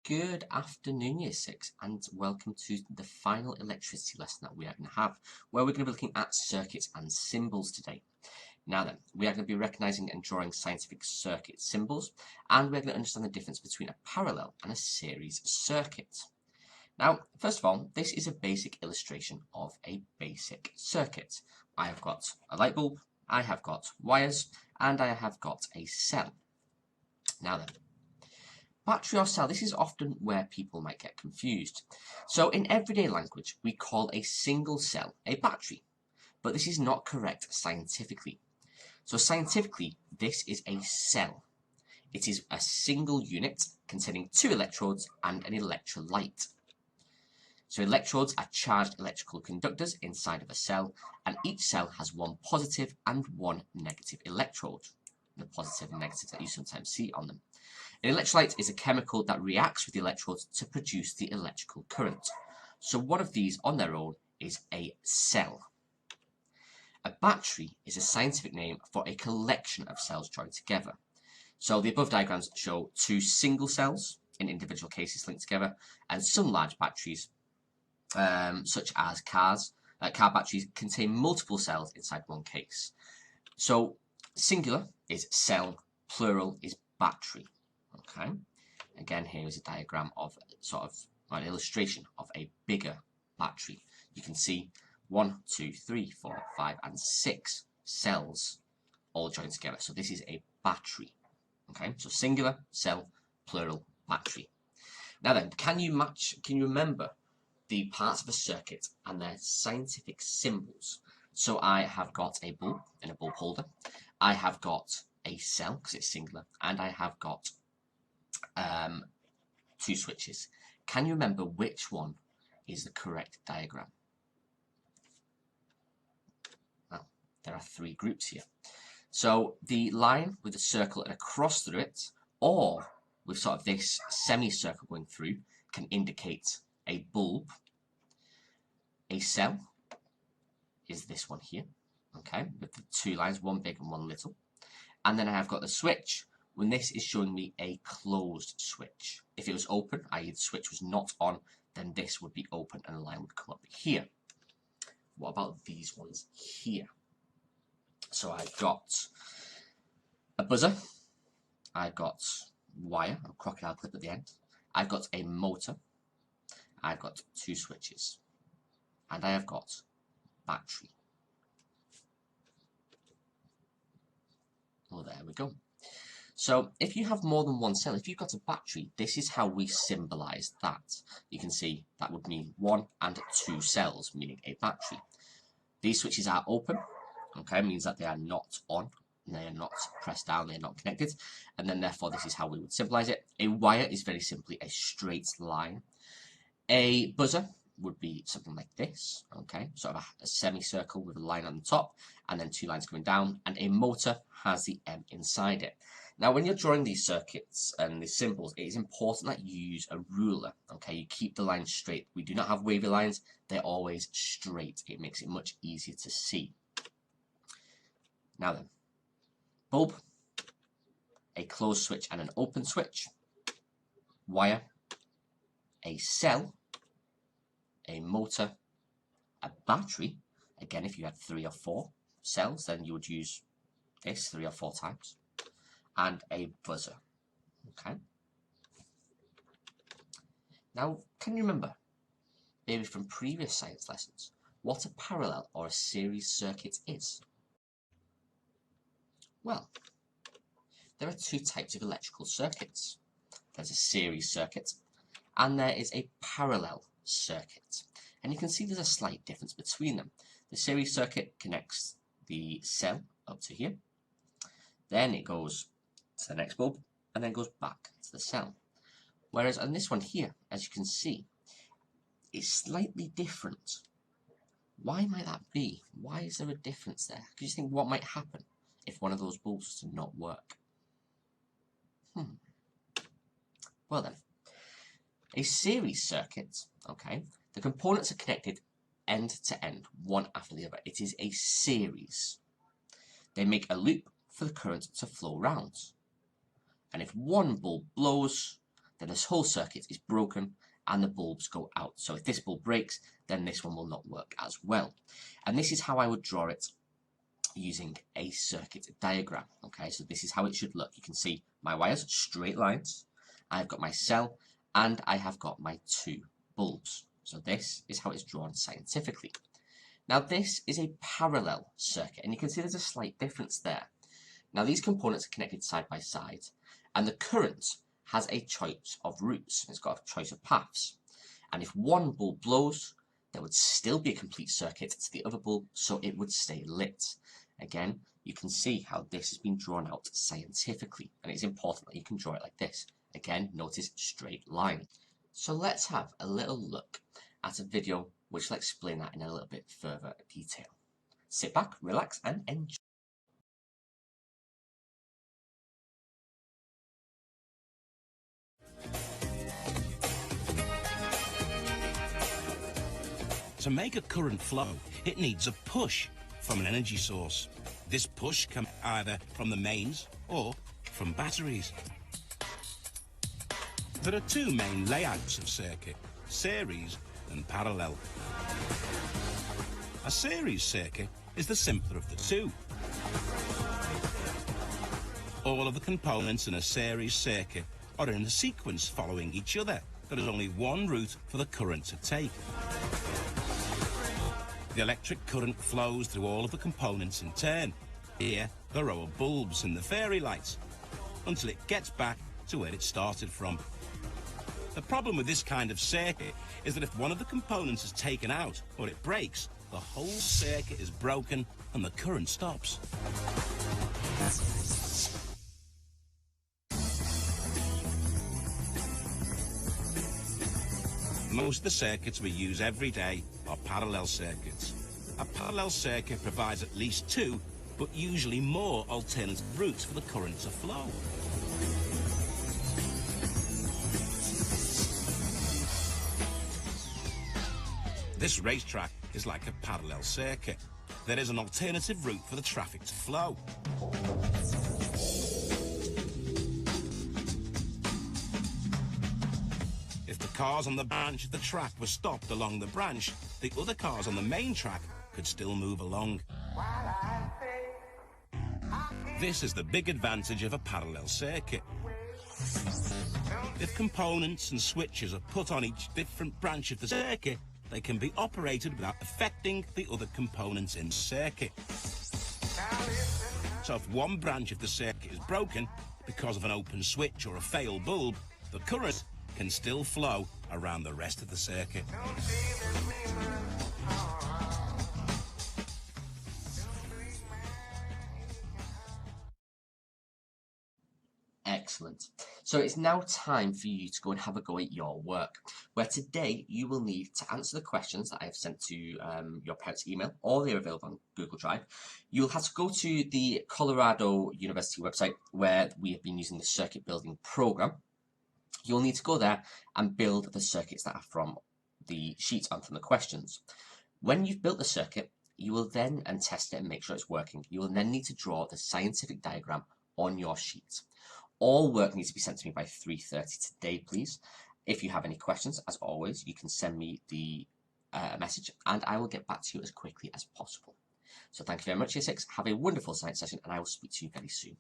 Good afternoon, Year 6, and welcome to the final electricity lesson that we are going to have, where we're going to be looking at circuits and symbols today. Now then, we are going to be recognizing and drawing scientific circuit symbols, and we're going to understand the difference between a parallel and a series circuit. Now, first of all, this is a basic illustration of a basic circuit. I have got a light bulb, I have got wires, and I have got a cell. Now then, battery or cell, this is often where people might get confused. So in everyday language, we call a single cell a battery, but this is not correct scientifically. So scientifically, this is a cell. It is a single unit containing two electrodes and an electrolyte. So electrodes are charged electrical conductors inside of a cell, and each cell has one positive and one negative electrode. The positive and negative that you sometimes see on them. An electrolyte is a chemical that reacts with the electrodes to produce the electrical current. So one of these on their own is a cell. A battery is a scientific name for a collection of cells joined together. So the above diagrams show two single cells in individual cases linked together, and some large batteries, such as car batteries, contain multiple cells inside one case. So singular is cell, plural is battery. Okay, again, here is a diagram of an illustration of a bigger battery. You can see 1, 2, 3, 4, 5, and 6 cells all joined together. So this is a battery. Okay, so singular, cell, plural, battery. Now then, can you remember the parts of a circuit and their scientific symbols? So I have got a bulb and a bulb holder. I have got a cell because it's singular, and I have got two switches. Can you remember which one is the correct diagram? Well, there are three groups here. So the line with a circle and a cross through it, or with sort of this semicircle going through, can indicate a bulb. A cell is this one here, okay, with the two lines, one big and one little. And then I have got the switch, when this is showing me a closed switch. If it was open, i.e. the switch was not on, then this would be open and the line would come up here. What about these ones here? So I've got a buzzer, I've got wire, a crocodile clip at the end, I've got a motor, I've got two switches, and I have got battery. Well, there we go. So if you have more than one cell, if you've got a battery, this is how we symbolize that. You can see that would mean 1 and 2 cells, meaning a battery. These switches are open, okay, means that they are not on, they are not pressed down, they are not connected, and then therefore this is how we would symbolize it. A wire is very simply a straight line. A buzzer would be something like this, okay, sort of a semicircle with a line on the top and then two lines coming down, and a motor has the M inside it. Now, when you're drawing these circuits and these symbols, it is important that you use a ruler, okay, you keep the lines straight. We do not have wavy lines, they're always straight. It makes it much easier to see. Now then, bulb, a closed switch and an open switch, wire, a cell, a motor, a battery. Again, if you had 3 or 4 cells, then you would use this 3 or 4 times, and a buzzer. Okay. Now, can you remember, maybe from previous science lessons, what a parallel or a series circuit is? Well, there are 2 types of electrical circuits. There's a series circuit, and there is a parallel circuit. And you can see there's a slight difference between them. The series circuit connects the cell up to here, then it goes to the next bulb, and then goes back to the cell. Whereas on this one here, as you can see, it's slightly different. Why might that be? Why is there a difference there? Could you think what might happen if one of those bulbs was to not work? Well then, a series circuit, okay, the components are connected end to end, one after the other. It is a series. They make a loop for the current to flow round. And if one bulb blows, then this whole circuit is broken and the bulbs go out. So if this bulb breaks, then this one will not work as well. And this is how I would draw it using a circuit diagram. Okay, so this is how it should look. You can see my wires, straight lines. I've got my cell and I have got my two bulbs. So this is how it's drawn scientifically. Now this is a parallel circuit, and you can see there's a slight difference there. Now these components are connected side by side, and the current has a choice of routes. It's got a choice of paths. And if one bulb blows, there would still be a complete circuit to the other bulb, so it would stay lit. Again, you can see how this has been drawn out scientifically, and it's important that you can draw it like this. Again, notice straight line. So let's have a little look at a video which will explain that in a little bit further detail. Sit back, relax, and enjoy. To make a current flow, it needs a push from an energy source. This push can be either from the mains or from batteries. There are two main layouts of circuit: series and parallel. A series circuit is the simpler of the two. All of the components in a series circuit are in a sequence following each other. There is only one route for the current to take. The electric current flows through all of the components in turn. Here, the row of bulbs and the fairy lights, until it gets back to where it started from. The problem with this kind of circuit is that if one of the components is taken out or it breaks, the whole circuit is broken and the current stops. Most of the circuits we use every day are parallel circuits. A parallel circuit provides at least two, but usually more alternative routes for the current to flow. This racetrack is like a parallel circuit. There is an alternative route for the traffic to flow. If the cars on the branch of the track were stopped along the branch, the other cars on the main track could still move along. This is the big advantage of a parallel circuit. If components and switches are put on each different branch of the circuit, they can be operated without affecting the other components in the circuit. So if one branch of the circuit is broken because of an open switch or a failed bulb, the current can still flow around the rest of the circuit. Excellent. So it's now time for you to go and have a go at your work, where today you will need to answer the questions that I have sent to your parents' email, or they're available on Google Drive. You'll have to go to the Colorado University website where we have been using the circuit building program. You'll need to go there and build the circuits that are from the sheet and from the questions. When you've built the circuit, you will then test it and make sure it's working. You will then need to draw the scientific diagram on your sheet. All work needs to be sent to me by 3:30 today, please. If you have any questions, as always, you can send me the message and I will get back to you as quickly as possible. So thank you very much, Year 6. Have a wonderful science session and I will speak to you very soon.